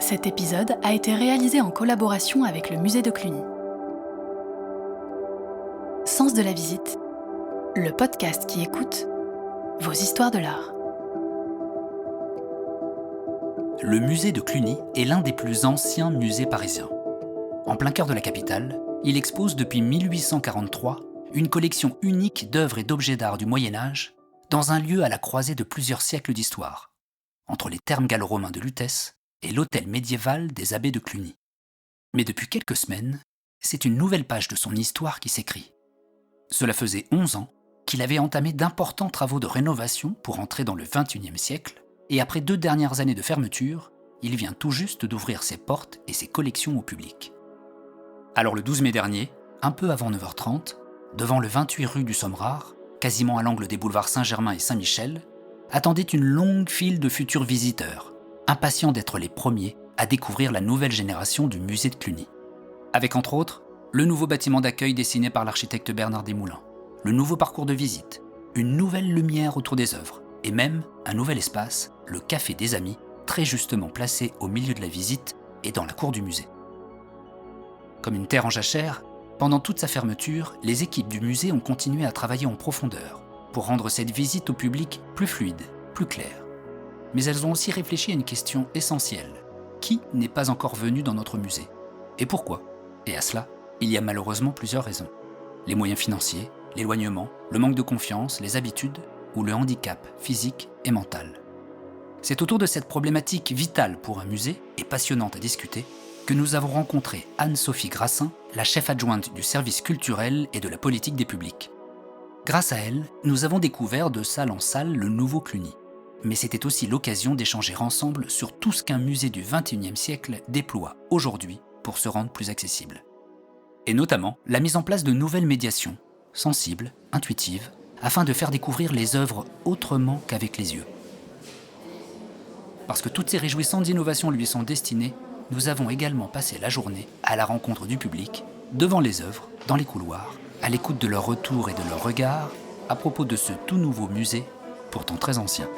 Cet épisode a été réalisé en collaboration avec le musée de Cluny. Sens de la visite, le podcast qui écoute vos histoires de l'art. Le musée de Cluny est l'un des plus anciens musées parisiens. En plein cœur de la capitale, il expose depuis 1843 une collection unique d'œuvres et d'objets d'art du Moyen-Âge dans un lieu à la croisée de plusieurs siècles d'histoire, entre les thermes gallo-romains de Lutèce et l'hôtel médiéval des abbés de Cluny. Mais depuis quelques semaines, c'est une nouvelle page de son histoire qui s'écrit. Cela faisait 11 ans qu'il avait entamé d'importants travaux de rénovation pour entrer dans le XXIe siècle, et après 2 dernières années de fermeture, il vient tout juste d'ouvrir ses portes et ses collections au public. Alors le 12 mai dernier, un peu avant 9h30, devant le 28 rue du Sommerard, quasiment à l'angle des boulevards Saint-Germain et Saint-Michel, attendait une longue file de futurs visiteurs, impatients d'être les premiers à découvrir la nouvelle génération du musée de Cluny. Avec entre autres, le nouveau bâtiment d'accueil dessiné par l'architecte Bernard Desmoulins, le nouveau parcours de visite, une nouvelle lumière autour des œuvres, et même un nouvel espace, le Café des Amis, très justement placé au milieu de la visite et dans la cour du musée. Comme une terre en jachère, pendant toute sa fermeture, les équipes du musée ont continué à travailler en profondeur pour rendre cette visite au public plus fluide, plus claire. Mais elles ont aussi réfléchi à une question essentielle. Qui n'est pas encore venu dans notre musée ? Et pourquoi ? Et à cela, il y a malheureusement plusieurs raisons. Les moyens financiers, l'éloignement, le manque de confiance, les habitudes ou le handicap physique et mental. C'est autour de cette problématique vitale pour un musée et passionnante à discuter que nous avons rencontré Anne-Sophie Grassin, la chef adjointe du service culturel et de la politique des publics. Grâce à elle, nous avons découvert de salle en salle le nouveau Cluny. Mais c'était aussi l'occasion d'échanger ensemble sur tout ce qu'un musée du XXIe siècle déploie aujourd'hui pour se rendre plus accessible. Et notamment la mise en place de nouvelles médiations, sensibles, intuitives, afin de faire découvrir les œuvres autrement qu'avec les yeux. Parce que toutes ces réjouissantes innovations lui sont destinées, nous avons également passé la journée à la rencontre du public, devant les œuvres, dans les couloirs, à l'écoute de leurs retours et de leurs regards, à propos de ce tout nouveau musée, pourtant très ancien.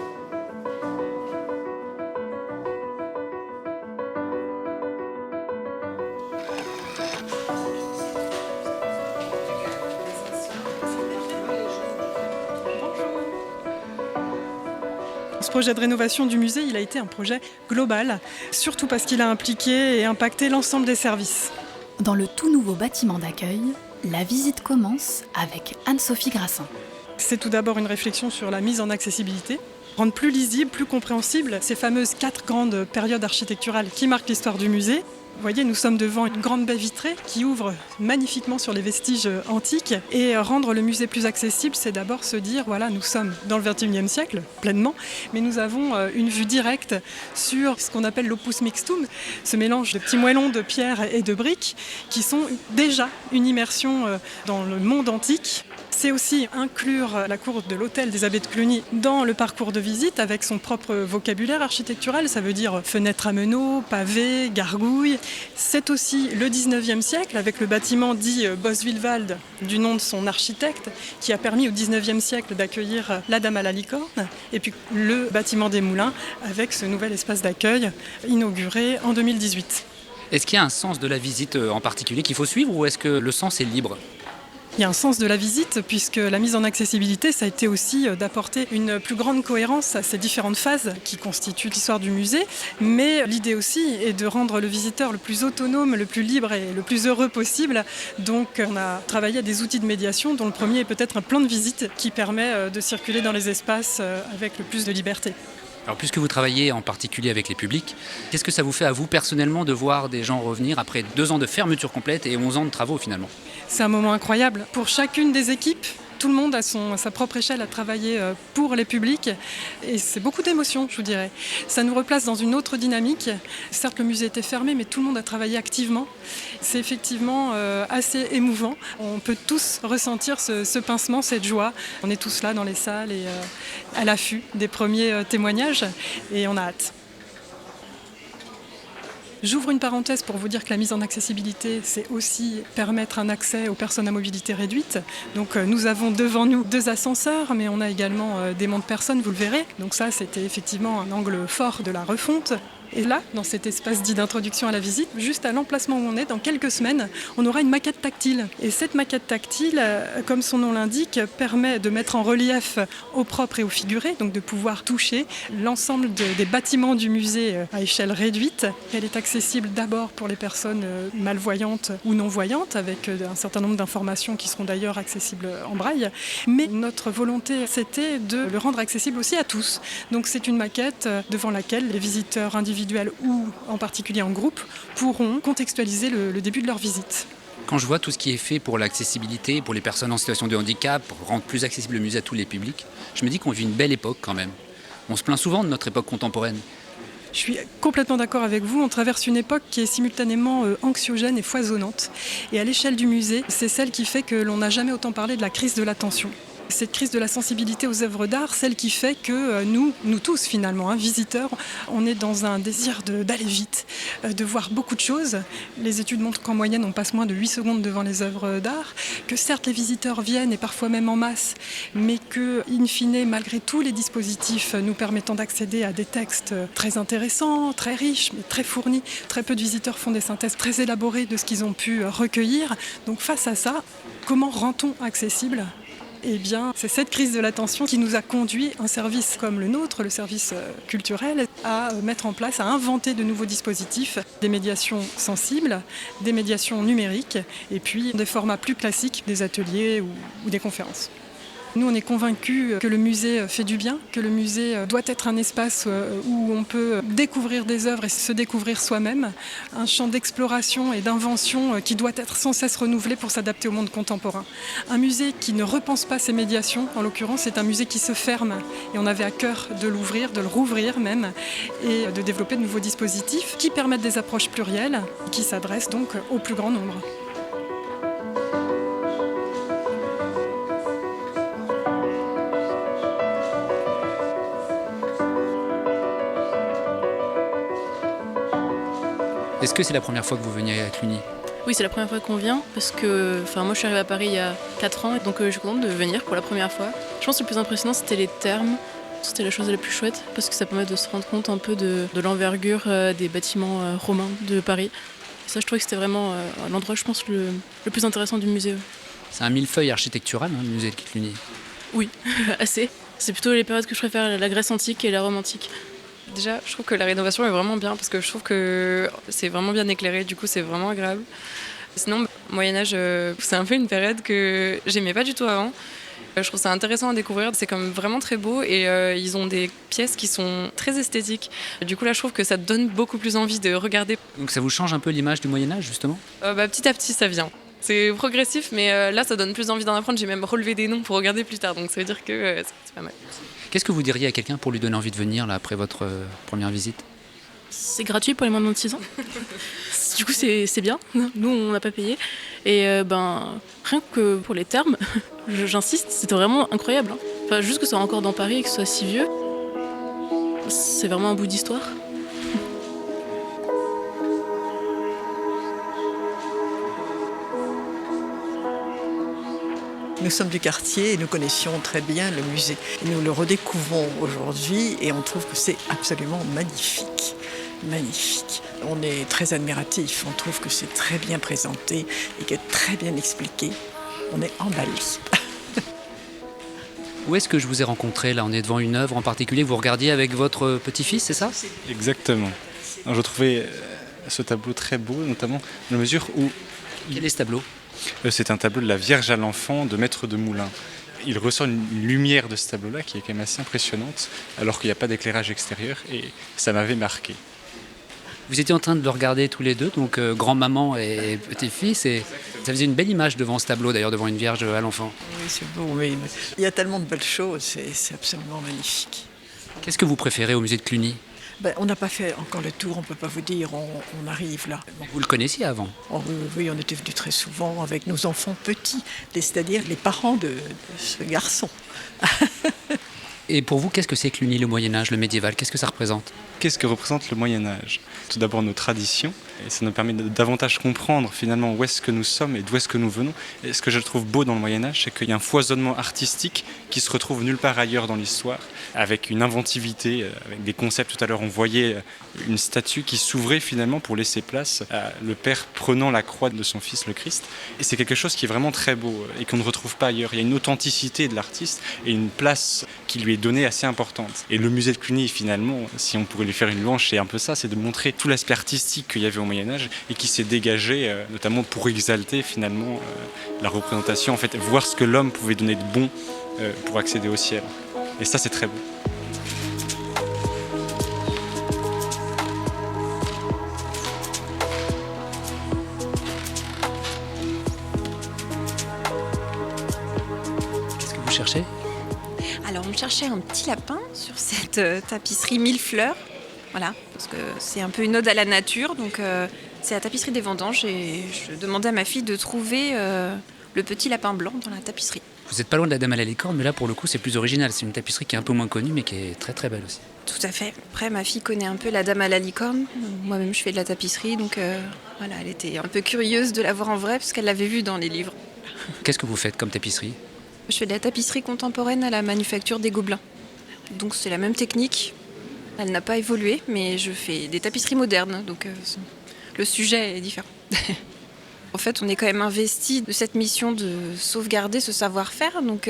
Ce projet de rénovation du musée, il a été un projet global, surtout parce qu'il a impliqué et impacté l'ensemble des services. Dans le tout nouveau bâtiment d'accueil, la visite commence avec Anne-Sophie Grassin. C'est tout d'abord une réflexion sur la mise en accessibilité, rendre plus lisible, plus compréhensible ces fameuses 4 grandes périodes architecturales qui marquent l'histoire du musée. Vous voyez, nous sommes devant une grande baie vitrée qui ouvre magnifiquement sur les vestiges antiques. Et rendre le musée plus accessible, c'est d'abord se dire, voilà, nous sommes dans le XXIe siècle, pleinement, mais nous avons une vue directe sur ce qu'on appelle l'opus mixtum, ce mélange de petits moellons de pierre et de briques, qui sont déjà une immersion dans le monde antique. C'est aussi inclure la cour de l'hôtel des abbés de Cluny dans le parcours de visite avec son propre vocabulaire architectural. Ça veut dire fenêtres à meneaux, pavés, gargouilles. C'est aussi le 19e siècle avec le bâtiment dit Boswillwald du nom de son architecte qui a permis au 19e siècle d'accueillir la Dame à la licorne. Et puis le bâtiment des Moulins avec ce nouvel espace d'accueil inauguré en 2018. Est-ce qu'il y a un sens de la visite en particulier qu'il faut suivre ou est-ce que le sens est libre ? Il y a un sens de la visite puisque la mise en accessibilité, ça a été aussi d'apporter une plus grande cohérence à ces différentes phases qui constituent l'histoire du musée. Mais l'idée aussi est de rendre le visiteur le plus autonome, le plus libre et le plus heureux possible. Donc on a travaillé à des outils de médiation dont le premier est peut-être un plan de visite qui permet de circuler dans les espaces avec le plus de liberté. Alors puisque vous travaillez en particulier avec les publics, qu'est-ce que ça vous fait à vous personnellement de voir des gens revenir après 2 ans de fermeture complète et 11 ans de travaux finalement ? C'est un moment incroyable. Pour chacune des équipes, tout le monde à sa propre échelle a travaillé pour les publics et c'est beaucoup d'émotions, je vous dirais. Ça nous replace dans une autre dynamique. Certes, le musée était fermé, mais tout le monde a travaillé activement. C'est effectivement assez émouvant. On peut tous ressentir ce pincement, cette joie. On est tous là dans les salles et à l'affût des premiers témoignages et on a hâte. J'ouvre une parenthèse pour vous dire que la mise en accessibilité, c'est aussi permettre un accès aux personnes à mobilité réduite. Donc nous avons devant nous 2 ascenseurs, mais on a également des montes-personnes, vous le verrez. Donc ça, c'était effectivement un angle fort de la refonte. Et là, dans cet espace dit d'introduction à la visite, juste à l'emplacement où on est, dans quelques semaines, on aura une maquette tactile. Et cette maquette tactile, comme son nom l'indique, permet de mettre en relief au propre et au figuré, donc de pouvoir toucher l'ensemble des bâtiments du musée à échelle réduite. Elle est accessible d'abord pour les personnes malvoyantes ou non-voyantes, avec un certain nombre d'informations qui seront d'ailleurs accessibles en braille. Mais notre volonté, c'était de le rendre accessible aussi à tous. Donc c'est une maquette devant laquelle les visiteurs individuels ou en particulier en groupe pourront contextualiser le début de leur visite. Quand je vois tout ce qui est fait pour l'accessibilité, pour les personnes en situation de handicap, pour rendre plus accessible le musée à tous les publics, je me dis qu'on vit une belle époque quand même. On se plaint souvent de notre époque contemporaine. Je suis complètement d'accord avec vous. On traverse une époque qui est simultanément anxiogène et foisonnante. Et à l'échelle du musée, c'est celle qui fait que l'on n'a jamais autant parlé de la crise de l'attention. Cette crise de la sensibilité aux œuvres d'art, celle qui fait que nous tous finalement, visiteurs, on est dans un désir d'aller vite, de voir beaucoup de choses. Les études montrent qu'en moyenne on passe moins de 8 secondes devant les œuvres d'art, que certes les visiteurs viennent et parfois même en masse, mais que, in fine, malgré tous les dispositifs nous permettant d'accéder à des textes très intéressants, très riches, mais très fournis, très peu de visiteurs font des synthèses très élaborées de ce qu'ils ont pu recueillir. Donc face à ça, comment rend-on accessible ? Eh bien, c'est cette crise de l'attention qui nous a conduit un service comme le nôtre, le service culturel, à mettre en place, à inventer de nouveaux dispositifs, des médiations sensibles, des médiations numériques, et puis des formats plus classiques, des ateliers ou des conférences. Nous, on est convaincus que le musée fait du bien, que le musée doit être un espace où on peut découvrir des œuvres et se découvrir soi-même, un champ d'exploration et d'invention qui doit être sans cesse renouvelé pour s'adapter au monde contemporain. Un musée qui ne repense pas ses médiations, en l'occurrence, c'est un musée qui se ferme. Et on avait à cœur de l'ouvrir, de le rouvrir même, et de développer de nouveaux dispositifs qui permettent des approches plurielles, qui s'adressent donc au plus grand nombre. Est-ce que c'est la première fois que vous veniez à Cluny ? Oui, c'est la première fois qu'on vient parce que moi je suis arrivée à Paris il y a 4 ans, donc je suis contente de venir pour la première fois. Je pense que le plus impressionnant c'était les thermes, c'était la chose la plus chouette parce que ça permet de se rendre compte un peu de l'envergure des bâtiments romains de Paris. Et ça je trouvais que c'était vraiment l'endroit je pense le plus intéressant du musée. C'est un millefeuille architectural, le musée de Cluny. Oui, assez. C'est plutôt les périodes que je préfère, la Grèce antique et la Rome antique. Déjà, je trouve que la rénovation est vraiment bien parce que je trouve que c'est vraiment bien éclairé, du coup c'est vraiment agréable. Sinon, Moyen-Âge, c'est un peu une période que j'aimais pas du tout avant. Je trouve ça intéressant à découvrir, c'est quand même vraiment très beau et ils ont des pièces qui sont très esthétiques. Du coup là, je trouve que ça donne beaucoup plus envie de regarder. Donc ça vous change un peu l'image du Moyen-Âge justement ? Petit à petit, ça vient. C'est progressif, mais là, ça donne plus envie d'en apprendre. J'ai même relevé des noms pour regarder plus tard, donc ça veut dire que c'est pas mal. Qu'est-ce que vous diriez à quelqu'un pour lui donner envie de venir là, après votre première visite ? C'est gratuit pour les moins de 6 ans. Du coup, c'est bien. Nous, on n'a pas payé. Et rien que pour les termes, j'insiste, c'était vraiment incroyable. Enfin, juste que ce soit encore dans Paris et que ce soit si vieux, c'est vraiment un bout d'histoire. Nous sommes du quartier et nous connaissions très bien le musée. Nous le redécouvrons aujourd'hui et on trouve que c'est absolument magnifique. Magnifique. On est très admiratif, on trouve que c'est très bien présenté et que très bien expliqué. On est emballé. Où est-ce que je vous ai rencontré ? Là, on est devant une œuvre en particulier que vous regardiez avec votre petit-fils, c'est ça ? Exactement. Alors, je trouvais ce tableau très beau, notamment dans la mesure où... Quel est ce tableau ? C'est un tableau de la Vierge à l'Enfant de Maître de Moulin. Il ressort une lumière de ce tableau-là qui est quand même assez impressionnante, alors qu'il n'y a pas d'éclairage extérieur, et ça m'avait marqué. Vous étiez en train de le regarder tous les deux, donc grand-maman et petit-fils, et ça faisait une belle image devant ce tableau, d'ailleurs, devant une Vierge à l'Enfant. Oui, c'est beau, mais il y a tellement de belles choses, c'est absolument magnifique. Qu'est-ce que vous préférez au musée de Cluny ? On n'a pas fait encore le tour, on ne peut pas vous dire, on arrive là. Bon. Vous le connaissiez avant ? Oui, on était venus très souvent avec nos enfants petits, c'est-à-dire les parents de ce garçon. Et pour vous, qu'est-ce que c'est Cluny, le Moyen-Âge, le médiéval ? Qu'est-ce que ça représente ? Qu'est-ce que représente le Moyen-Âge ? Tout d'abord nos traditions, Et ça nous permet de davantage comprendre finalement où est-ce que nous sommes et d'où est-ce que nous venons. Et ce que je trouve beau dans le Moyen-Âge, c'est qu'il y a un foisonnement artistique qui se retrouve nulle part ailleurs dans l'histoire, avec une inventivité, avec des concepts. Tout à l'heure, on voyait une statue qui s'ouvrait finalement pour laisser place à le Père prenant la croix de son Fils, le Christ. Et c'est quelque chose qui est vraiment très beau et qu'on ne retrouve pas ailleurs. Il y a une authenticité de l'artiste et une place qui lui est donnée assez importante. Et le musée de Cluny, finalement, si on pourrait lui faire une louange, c'est un peu ça, c'est de montrer tout l'aspect artistique qu'il y avait au Moyen-Âge et qui s'est dégagé, notamment pour exalter finalement la représentation, en fait, voir ce que l'homme pouvait donner de bon pour accéder au ciel. Et ça, c'est très beau. Qu'est-ce que vous cherchez ? Alors on cherchait un petit lapin sur cette tapisserie 1000 fleurs, voilà, parce que c'est un peu une ode à la nature, donc c'est la tapisserie des Vendanges et je demandais à ma fille de trouver le petit lapin blanc dans la tapisserie. Vous n'êtes pas loin de la Dame à la licorne, mais là pour le coup c'est plus original. C'est une tapisserie qui est un peu moins connue mais qui est très très belle aussi. Tout à fait. Après ma fille connaît un peu la Dame à la licorne, moi-même je fais de la tapisserie, donc voilà, elle était un peu curieuse de la voir en vrai parce qu'elle l'avait vue dans les livres. Qu'est-ce que vous faites comme tapisserie ? Je fais de la tapisserie contemporaine à la manufacture des Gobelins. Donc c'est la même technique, elle n'a pas évolué, mais je fais des tapisseries modernes, donc le sujet est différent. En fait, on est quand même investi de cette mission de sauvegarder ce savoir-faire, donc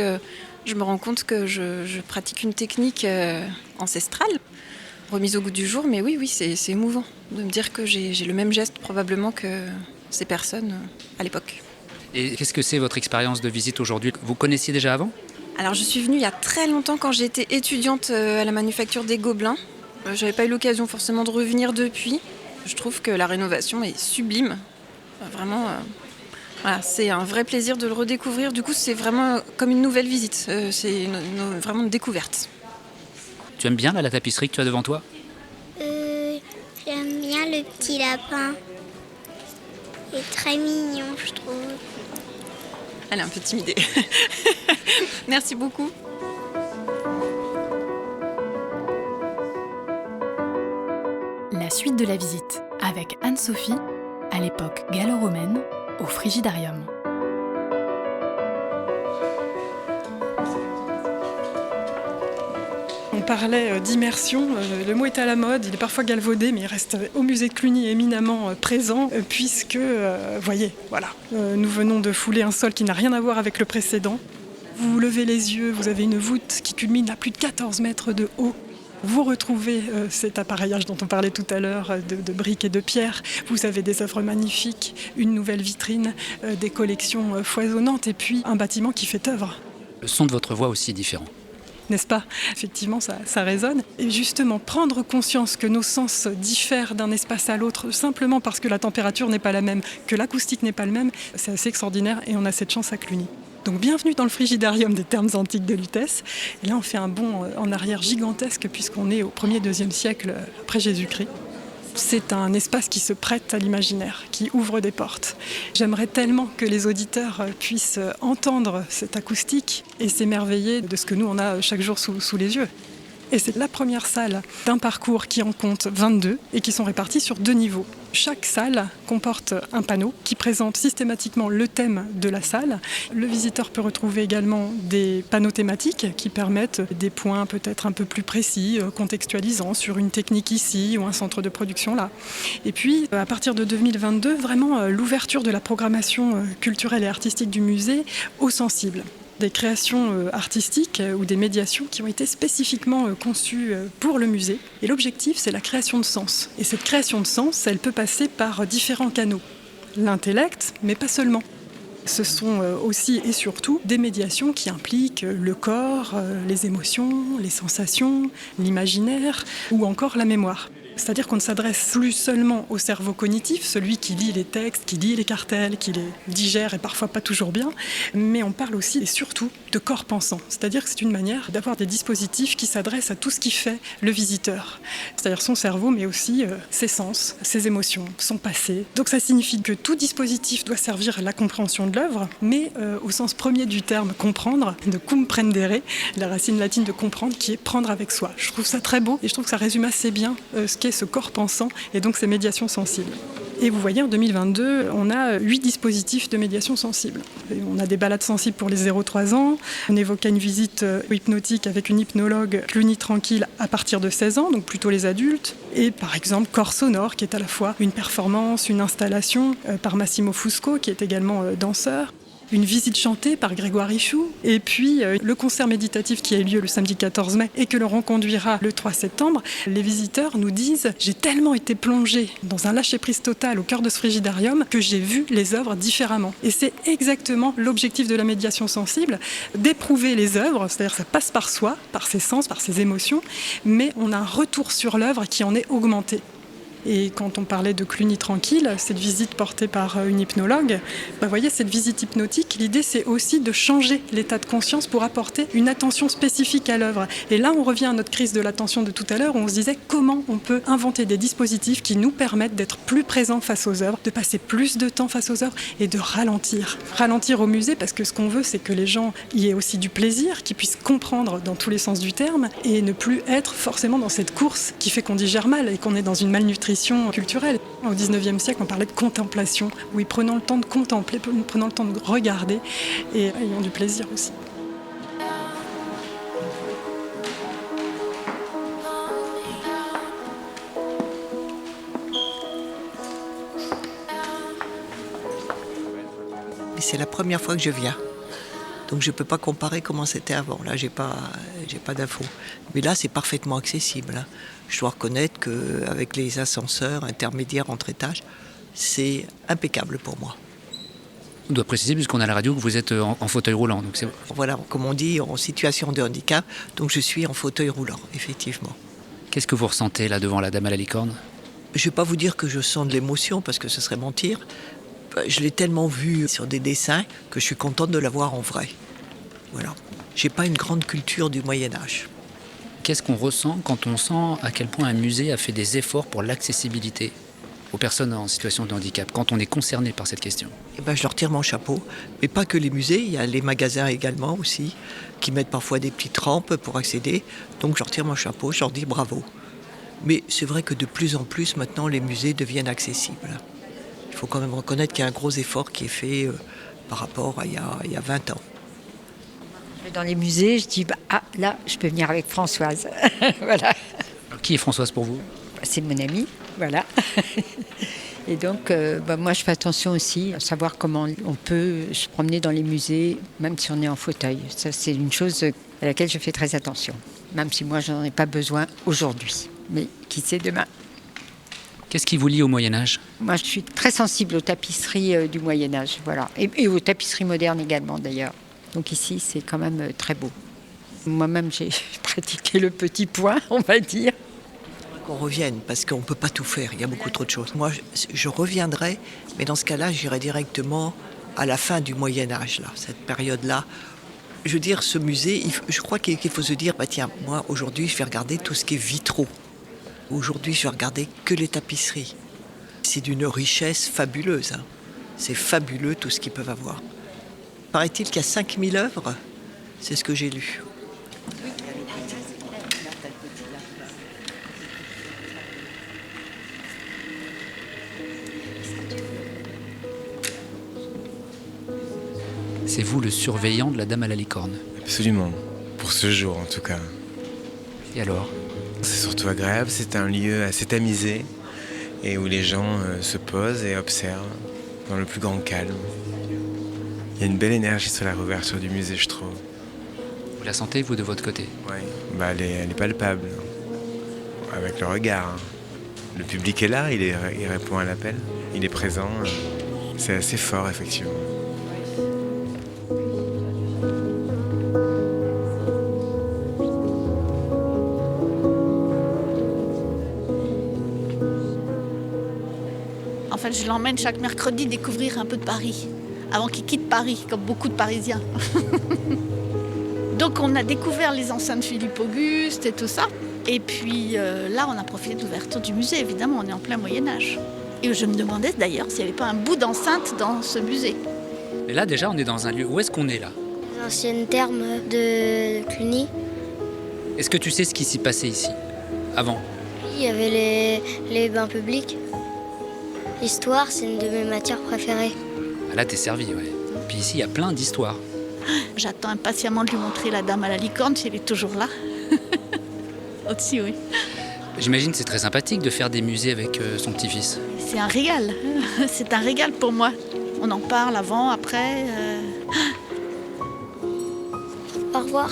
je me rends compte que je pratique une technique ancestrale, remise au goût du jour, mais oui, c'est émouvant de me dire que j'ai le même geste probablement que ces personnes à l'époque. Et qu'est-ce que c'est votre expérience de visite aujourd'hui ? Vous connaissiez déjà avant ? Alors je suis venue il y a très longtemps quand j'étais étudiante à la manufacture des Gobelins. J'avais pas eu l'occasion forcément de revenir depuis. Je trouve que la rénovation est sublime. Vraiment, voilà, c'est un vrai plaisir de le redécouvrir. Du coup, c'est vraiment comme une nouvelle visite. C'est vraiment une découverte. Tu aimes bien là, la tapisserie que tu as devant toi ? J'aime bien le petit lapin. Il est très mignon, je trouve. Elle est un peu timidée. Merci beaucoup. La suite de la visite avec Anne-Sophie, à l'époque gallo-romaine, au Frigidarium. On parlait d'immersion, le mot est à la mode, il est parfois galvaudé, mais il reste au musée de Cluny éminemment présent, puisque, voyez, voilà, nous venons de fouler un sol qui n'a rien à voir avec le précédent. Vous levez les yeux, vous avez une voûte qui culmine à plus de 14 mètres de haut. Vous retrouvez cet appareillage dont on parlait tout à l'heure, de briques et de pierres. Vous avez des œuvres magnifiques, une nouvelle vitrine, des collections foisonnantes et puis un bâtiment qui fait œuvre. Le son de votre voix aussi est différent. N'est-ce pas ? Effectivement, ça résonne. Et justement, prendre conscience que nos sens diffèrent d'un espace à l'autre, simplement parce que la température n'est pas la même, que l'acoustique n'est pas le même, c'est assez extraordinaire et on a cette chance à Cluny. Donc bienvenue dans le Frigidarium des Thermes antiques de Lutèce. Et là, on fait un bond en arrière gigantesque puisqu'on est au 1er, 2e siècle après Jésus-Christ. C'est un espace qui se prête à l'imaginaire, qui ouvre des portes. J'aimerais tellement que les auditeurs puissent entendre cette acoustique et s'émerveiller de ce que nous, on a chaque jour sous les yeux. Et c'est la première salle d'un parcours qui en compte 22 et qui sont répartis sur 2 niveaux. Chaque salle comporte un panneau qui présente systématiquement le thème de la salle. Le visiteur peut retrouver également des panneaux thématiques qui permettent des points peut-être un peu plus précis, contextualisant sur une technique ici ou un centre de production là. Et puis, à partir de 2022, vraiment l'ouverture de la programmation culturelle et artistique du musée aux sensibles. Des créations artistiques ou des médiations qui ont été spécifiquement conçues pour le musée. Et l'objectif, c'est la création de sens. Et cette création de sens, elle peut passer par différents canaux. L'intellect, mais pas seulement. Ce sont aussi et surtout des médiations qui impliquent le corps, les émotions, les sensations, l'imaginaire ou encore la mémoire. C'est-à-dire qu'on ne s'adresse plus seulement au cerveau cognitif, celui qui lit les textes, qui lit les cartels, qui les digère et parfois pas toujours bien, mais on parle aussi et surtout de corps pensant. C'est-à-dire que c'est une manière d'avoir des dispositifs qui s'adressent à tout ce qui fait le visiteur. C'est-à-dire son cerveau, mais aussi ses sens, ses émotions, son passé. Donc ça signifie que tout dispositif doit servir à la compréhension de l'œuvre, mais au sens premier du terme comprendre, de comprendere, la racine latine de comprendre, qui est prendre avec soi. Je trouve ça très beau et je trouve que ça résume assez bien ce qu'est ce corps pensant et donc ces médiations sensibles. Et vous voyez, en 2022, on a 8 dispositifs de médiation sensible. Et on a des balades sensibles pour les 0-3 ans. On évoquait une visite hypnotique avec une hypnologue Cluny tranquille à partir de 16 ans, donc plutôt les adultes. Et par exemple, Corps sonore, qui est à la fois une performance, une installation par Massimo Fusco, qui est également danseur. Une visite chantée par Grégoire Ichou, et puis le concert méditatif qui a eu lieu le samedi 14 mai et que l'on reconduira le 3 septembre. Les visiteurs nous disent « J'ai tellement été plongée dans un lâcher-prise total au cœur de ce frigidarium que j'ai vu les œuvres différemment ». Et c'est exactement l'objectif de la médiation sensible, d'éprouver les œuvres, c'est-à-dire ça passe par soi, par ses sens, par ses émotions, mais on a un retour sur l'œuvre qui en est augmenté. Et quand on parlait de Cluny tranquille, cette visite portée par une hypnologue, vous voyez, cette visite hypnotique, l'idée c'est aussi de changer l'état de conscience pour apporter une attention spécifique à l'œuvre. Et là, on revient à notre crise de l'attention de tout à l'heure, où on se disait comment on peut inventer des dispositifs qui nous permettent d'être plus présents face aux œuvres, de passer plus de temps face aux œuvres et de ralentir. Ralentir au musée, parce que ce qu'on veut, c'est que les gens y aient aussi du plaisir, qu'ils puissent comprendre dans tous les sens du terme, et ne plus être forcément dans cette course qui fait qu'on digère mal et qu'on est dans une malnutrition culturelle. Au XIXe siècle, on parlait de contemplation. Oui, prenons le temps de contempler, prenons le temps de regarder et ayons du plaisir aussi. C'est la première fois que je viens. Donc je ne peux pas comparer comment c'était avant. Là, j'ai pas d'infos. Mais là, c'est parfaitement accessible. Hein. Je dois reconnaître qu'avec les ascenseurs intermédiaires entre étages, c'est impeccable pour moi. On doit préciser, puisqu'on a la radio, que vous êtes en fauteuil roulant. Donc c'est... Voilà, comme on dit, en situation de handicap. Donc je suis en fauteuil roulant, effectivement. Qu'est-ce que vous ressentez là devant la Dame à la licorne ? Je ne vais pas vous dire que je sens de l'émotion, parce que ce serait mentir. Je l'ai tellement vu sur des dessins que je suis contente de la voir en vrai. Voilà. J'ai pas une grande culture du Moyen-Âge. Qu'est-ce qu'on ressent quand on sent à quel point un musée a fait des efforts pour l'accessibilité aux personnes en situation de handicap, quand on est concerné par cette question ? Eh ben, je leur tire mon chapeau. Mais pas que les musées, il y a les magasins également aussi, qui mettent parfois des petites rampes pour accéder. Donc je leur tire mon chapeau, je leur dis bravo. Mais c'est vrai que de plus en plus, maintenant, les musées deviennent accessibles. Il faut quand même reconnaître qu'il y a un gros effort qui est fait par rapport à il y a 20 ans. Dans les musées, je dis, là, je peux venir avec Françoise. Voilà. Alors, qui est Françoise pour vous ? C'est mon amie, voilà. Et donc, moi, je fais attention aussi à savoir comment on peut se promener dans les musées, même si on est en fauteuil. Ça, c'est une chose à laquelle je fais très attention, même si moi, je n'en ai pas besoin aujourd'hui. Mais qui sait demain ? Qu'est-ce qui vous lie au Moyen-Âge ? Moi, je suis très sensible aux tapisseries du Moyen-Âge, voilà. Et aux tapisseries modernes également, d'ailleurs. Donc ici, c'est quand même très beau. Moi-même, j'ai pratiqué le petit point, on va dire. Qu'on revienne, parce qu'on ne peut pas tout faire, il y a beaucoup trop de choses. Moi, je reviendrai, mais dans ce cas-là, j'irai directement à la fin du Moyen-Âge, là, cette période-là. Je veux dire, ce musée, je crois qu'il faut se dire, tiens, moi, aujourd'hui, je vais regarder tout ce qui est vitraux. Aujourd'hui, je vais regarder que les tapisseries. C'est d'une richesse fabuleuse. Hein. C'est fabuleux tout ce qu'ils peuvent avoir. Paraît-il qu'il y a 5000 œuvres. C'est ce que j'ai lu. C'est vous le surveillant de la Dame à la licorne ? Absolument. Pour ce jour, en tout cas. Et alors ? C'est surtout agréable, c'est un lieu assez tamisé et où les gens se posent et observent dans le plus grand calme. Il y a une belle énergie sur la réouverture du musée, je trouve. Vous la sentez, vous, de votre côté ? Oui, elle est palpable, avec le regard. Le public est là, il répond à l'appel, il est présent. C'est assez fort, effectivement. En fait, je l'emmène chaque mercredi découvrir un peu de Paris, avant qu'il quitte Paris, comme beaucoup de Parisiens. Donc on a découvert les enceintes Philippe-Auguste et tout ça. Et puis là, on a profité de l'ouverture du musée, évidemment, on est en plein Moyen-Âge. Et je me demandais d'ailleurs s'il n'y avait pas un bout d'enceinte dans ce musée. Et là, déjà, on est dans un lieu... Où est-ce qu'on est, là ? Les anciennes thermes de Cluny. Est-ce que tu sais ce qui s'y passait ici, avant ? Il y avait les bains publics. L'histoire, c'est une de mes matières préférées. Ah, là, t'es servi, ouais. Puis ici, il y a plein d'histoires. J'attends impatiemment de lui montrer la dame à la licorne, si elle est toujours là. Aussi, oui. J'imagine que c'est très sympathique de faire des musées avec son petit-fils. C'est un régal. C'est un régal pour moi. On en parle avant, après. Au revoir.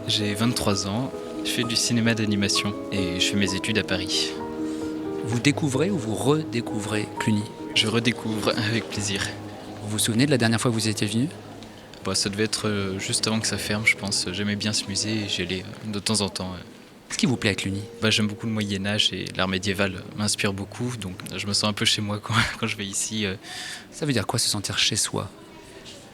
J'ai 23 ans, je fais du cinéma d'animation et je fais mes études à Paris. Vous découvrez ou vous redécouvrez Cluny? Je redécouvre avec plaisir. Vous vous souvenez de la dernière fois que vous étiez venu? Ça devait être juste avant que ça ferme, je pense. J'aimais bien ce musée et j'y allais de temps en temps. Qu'est-ce qui vous plaît à Cluny? J'aime beaucoup le Moyen-Âge et l'art médiéval m'inspire beaucoup, donc je me sens un peu chez moi quand je vais ici. Ça veut dire quoi, se sentir chez soi?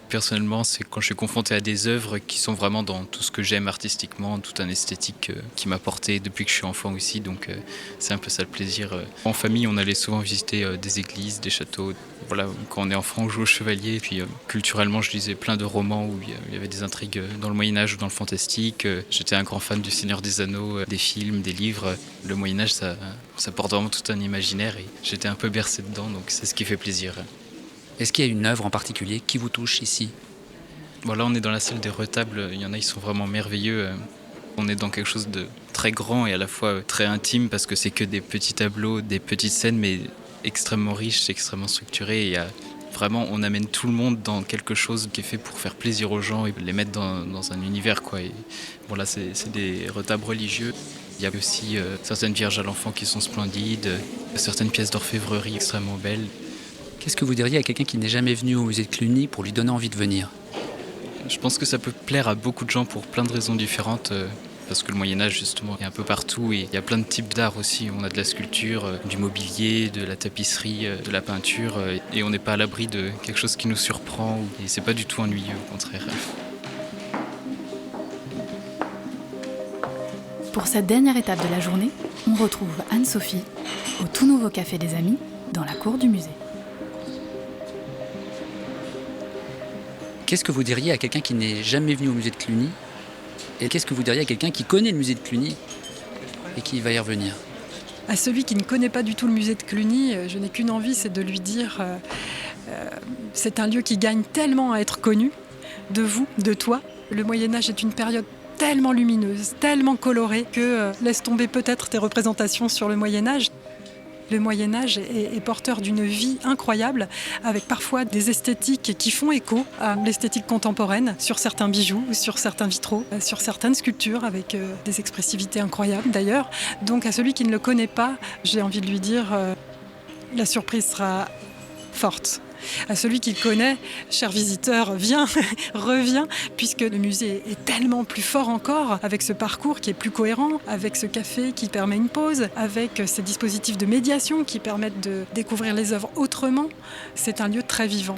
Personnellement, c'est quand je suis confronté à des œuvres qui sont vraiment dans tout ce que j'aime artistiquement, toute une esthétique qui m'a porté depuis que je suis enfant aussi, donc c'est un peu ça le plaisir. En famille, on allait souvent visiter des églises, des châteaux. Voilà, quand on est enfant, on joue au chevalier, et puis culturellement, je lisais plein de romans où il y avait des intrigues dans le Moyen-Âge ou dans le fantastique. J'étais un grand fan du Seigneur des Anneaux, des films, des livres. Le Moyen-Âge, ça porte vraiment tout un imaginaire et j'étais un peu bercé dedans, donc c'est ce qui fait plaisir. Est-ce qu'il y a une œuvre en particulier qui vous touche ici? Là, on est dans la salle des retables. Il y en a, ils sont vraiment merveilleux. On est dans quelque chose de très grand et à la fois très intime parce que c'est que des petits tableaux, des petites scènes, mais extrêmement riches, extrêmement structurées. Et vraiment, on amène tout le monde dans quelque chose qui est fait pour faire plaisir aux gens et les mettre dans un univers, quoi. Et là, c'est des retables religieux. Il y a aussi certaines vierges à l'enfant qui sont splendides, certaines pièces d'orfèvrerie extrêmement belles. Qu'est-ce que vous diriez à quelqu'un qui n'est jamais venu au musée de Cluny pour lui donner envie de venir? Je pense que ça peut plaire à beaucoup de gens pour plein de raisons différentes. Parce que le Moyen-Âge, justement, est un peu partout et il y a plein de types d'art aussi. On a de la sculpture, du mobilier, de la tapisserie, de la peinture. Et on n'est pas à l'abri de quelque chose qui nous surprend. Et c'est pas du tout ennuyeux, au contraire. Pour cette dernière étape de la journée, on retrouve Anne-Sophie au tout nouveau Café des Amis, dans la cour du musée. Qu'est-ce que vous diriez à quelqu'un qui n'est jamais venu au musée de Cluny? Et qu'est-ce que vous diriez à quelqu'un qui connaît le musée de Cluny et qui va y revenir? À celui qui ne connaît pas du tout le musée de Cluny, je n'ai qu'une envie, c'est de lui dire c'est un lieu qui gagne tellement à être connu, de vous, de toi. Le Moyen-Âge est une période tellement lumineuse, tellement colorée, que laisse tomber peut-être tes représentations sur le Moyen-Âge. Le Moyen-Âge est porteur d'une vie incroyable, avec parfois des esthétiques qui font écho à l'esthétique contemporaine, sur certains bijoux, sur certains vitraux, sur certaines sculptures, avec des expressivités incroyables d'ailleurs. Donc à celui qui ne le connaît pas, j'ai envie de lui dire la surprise sera forte. À celui qui le connaît, cher visiteur, viens, reviens, puisque le musée est tellement plus fort encore, avec ce parcours qui est plus cohérent, avec ce café qui permet une pause, avec ces dispositifs de médiation qui permettent de découvrir les œuvres autrement. C'est un lieu très vivant.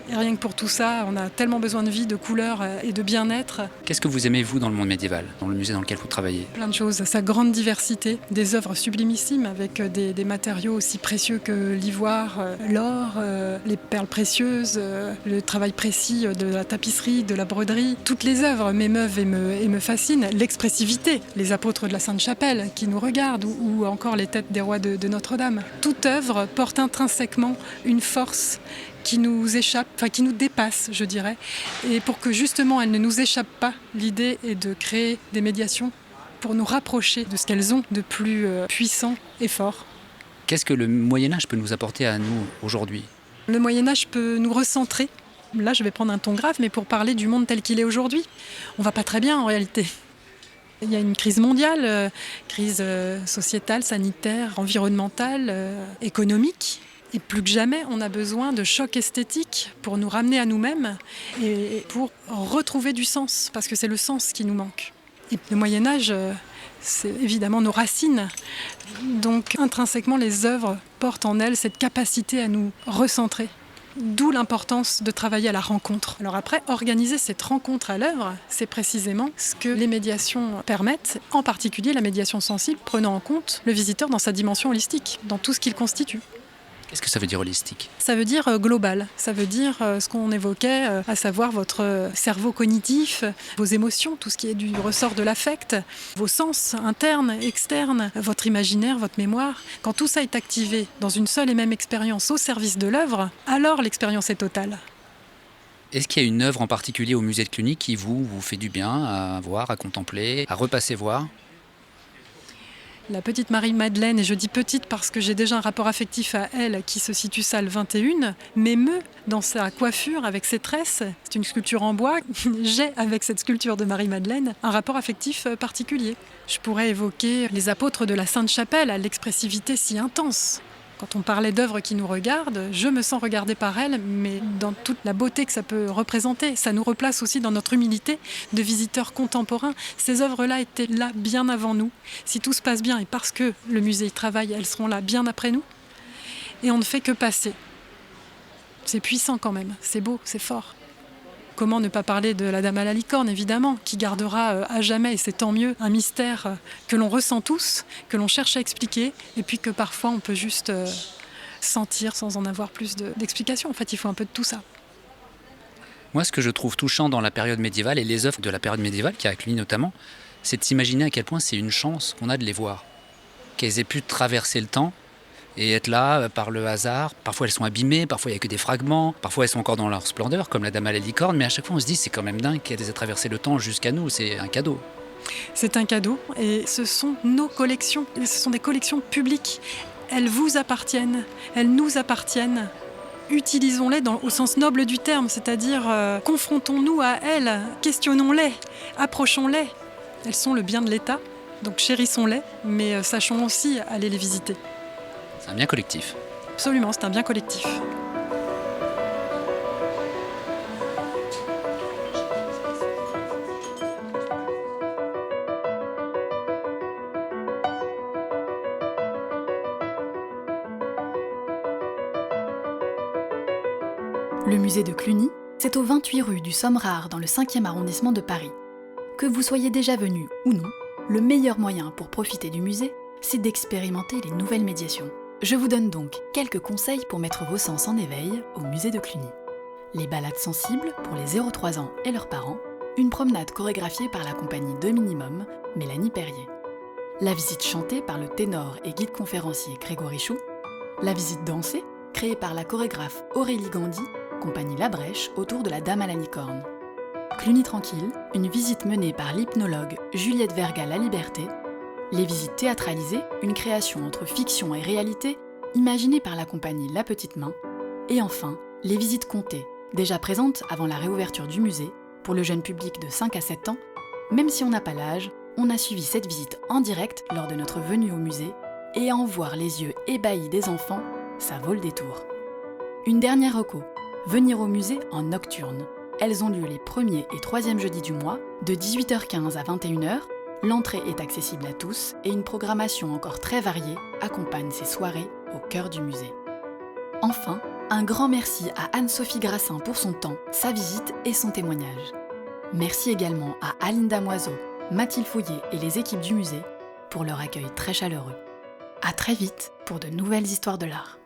Et rien que pour tout ça, on a tellement besoin de vie, de couleurs et de bien-être. Qu'est-ce que vous aimez, vous, dans le monde médiéval, dans le musée dans lequel vous travaillez? Plein de choses, sa grande diversité, des œuvres sublimissimes avec des matériaux aussi précieux que l'ivoire, l'or, les perles précieuses, le travail précis de la tapisserie, de la broderie. Toutes les œuvres m'émeuvent et me fascinent. L'expressivité, les apôtres de la Sainte-Chapelle qui nous regardent ou encore les têtes des rois de Notre-Dame. Toute œuvre porte intrinsèquement une force qui nous échappe, qui nous dépasse, je dirais. Et pour que justement elle ne nous échappe pas, l'idée est de créer des médiations pour nous rapprocher de ce qu'elles ont de plus puissant et fort. Qu'est-ce que le Moyen-Âge peut nous apporter à nous aujourd'hui? Le Moyen-Âge peut nous recentrer. Là, je vais prendre un ton grave, mais pour parler du monde tel qu'il est aujourd'hui, on va pas très bien en réalité. Il y a une crise mondiale, crise sociétale, sanitaire, environnementale, économique. Et plus que jamais, on a besoin de chocs esthétiques pour nous ramener à nous-mêmes et pour retrouver du sens, parce que c'est le sens qui nous manque. Et le Moyen-Âge, c'est évidemment nos racines. Donc intrinsèquement, les œuvres portent en elles cette capacité à nous recentrer. D'où l'importance de travailler à la rencontre. Alors après, organiser cette rencontre à l'œuvre, c'est précisément ce que les médiations permettent, en particulier la médiation sensible, prenant en compte le visiteur dans sa dimension holistique, dans tout ce qu'il constitue. Qu'est-ce que ça veut dire holistique ? Ça veut dire global, ça veut dire ce qu'on évoquait, à savoir votre cerveau cognitif, vos émotions, tout ce qui est du ressort de l'affect, vos sens internes, externes, votre imaginaire, votre mémoire. Quand tout ça est activé dans une seule et même expérience au service de l'œuvre, alors l'expérience est totale. Est-ce qu'il y a une œuvre en particulier au musée de Cluny qui vous fait du bien à voir, à contempler, à repasser voir ? La petite Marie-Madeleine, et je dis petite parce que j'ai déjà un rapport affectif à elle qui se situe salle 21, m'émeut dans sa coiffure avec ses tresses. C'est une sculpture en bois. J'ai, avec cette sculpture de Marie-Madeleine, un rapport affectif particulier. Je pourrais évoquer les apôtres de la Sainte-Chapelle à l'expressivité si intense. Quand on parlait d'œuvres qui nous regardent, je me sens regardée par elles, mais dans toute la beauté que ça peut représenter. Ça nous replace aussi dans notre humilité de visiteurs contemporains. Ces œuvres-là étaient là bien avant nous. Si tout se passe bien, et parce que le musée y travaille, elles seront là bien après nous. Et on ne fait que passer. C'est puissant quand même, c'est beau, c'est fort. Comment ne pas parler de la Dame à la licorne, évidemment, qui gardera à jamais, et c'est tant mieux, un mystère que l'on ressent tous, que l'on cherche à expliquer, et puis que parfois on peut juste sentir sans en avoir plus d'explications. En fait, il faut un peu de tout ça. Moi, ce que je trouve touchant dans la période médiévale, et les œuvres de la période médiévale, qui a à Cluny notamment, c'est de s'imaginer à quel point c'est une chance qu'on a de les voir. Qu'elles aient pu traverser le temps, et être là par le hasard. Parfois elles sont abîmées, parfois il n'y a que des fragments, parfois elles sont encore dans leur splendeur, comme la Dame à la licorne, mais à chaque fois on se dit c'est quand même dingue qu'elles aient traversé le temps jusqu'à nous, c'est un cadeau. C'est un cadeau et ce sont nos collections, ce sont des collections publiques. Elles vous appartiennent, elles nous appartiennent. Utilisons-les au sens noble du terme, c'est-à-dire confrontons-nous à elles, questionnons-les, approchons-les. Elles sont le bien de l'État, donc chérissons-les, mais sachons aussi aller les visiter. C'est un bien collectif. Absolument, c'est un bien collectif. Le musée de Cluny, c'est au 28 rue du Sommerard dans le 5e arrondissement de Paris. Que vous soyez déjà venu ou non, le meilleur moyen pour profiter du musée, c'est d'expérimenter les nouvelles médiations. Je vous donne donc quelques conseils pour mettre vos sens en éveil au musée de Cluny. Les balades sensibles pour les 0-3 ans et leurs parents, une promenade chorégraphiée par la compagnie De Minimum, Mélanie Perrier. La visite chantée par le ténor et guide conférencier Grégory Chou. La visite dansée, créée par la chorégraphe Aurélie Gandy, compagnie La Brèche autour de la Dame à la licorne. Cluny Tranquille, une visite menée par l'hypnologue Juliette Verga-La Liberté. Les visites théâtralisées, une création entre fiction et réalité, imaginée par la compagnie La Petite Main. Et enfin, les visites comptées, déjà présentes avant la réouverture du musée, pour le jeune public de 5 à 7 ans. Même si on n'a pas l'âge, on a suivi cette visite en direct lors de notre venue au musée, et à en voir les yeux ébahis des enfants, ça vaut le détour. Une dernière reco, venir au musée en nocturne. Elles ont lieu les 1er et 3e jeudis du mois, de 18h15 à 21h. L'entrée est accessible à tous et une programmation encore très variée accompagne ces soirées au cœur du musée. Enfin, un grand merci à Anne-Sophie Grassin pour son temps, sa visite et son témoignage. Merci également à Aline Damoiseau, Mathilde Fouillet et les équipes du musée pour leur accueil très chaleureux. À très vite pour de nouvelles histoires de l'art.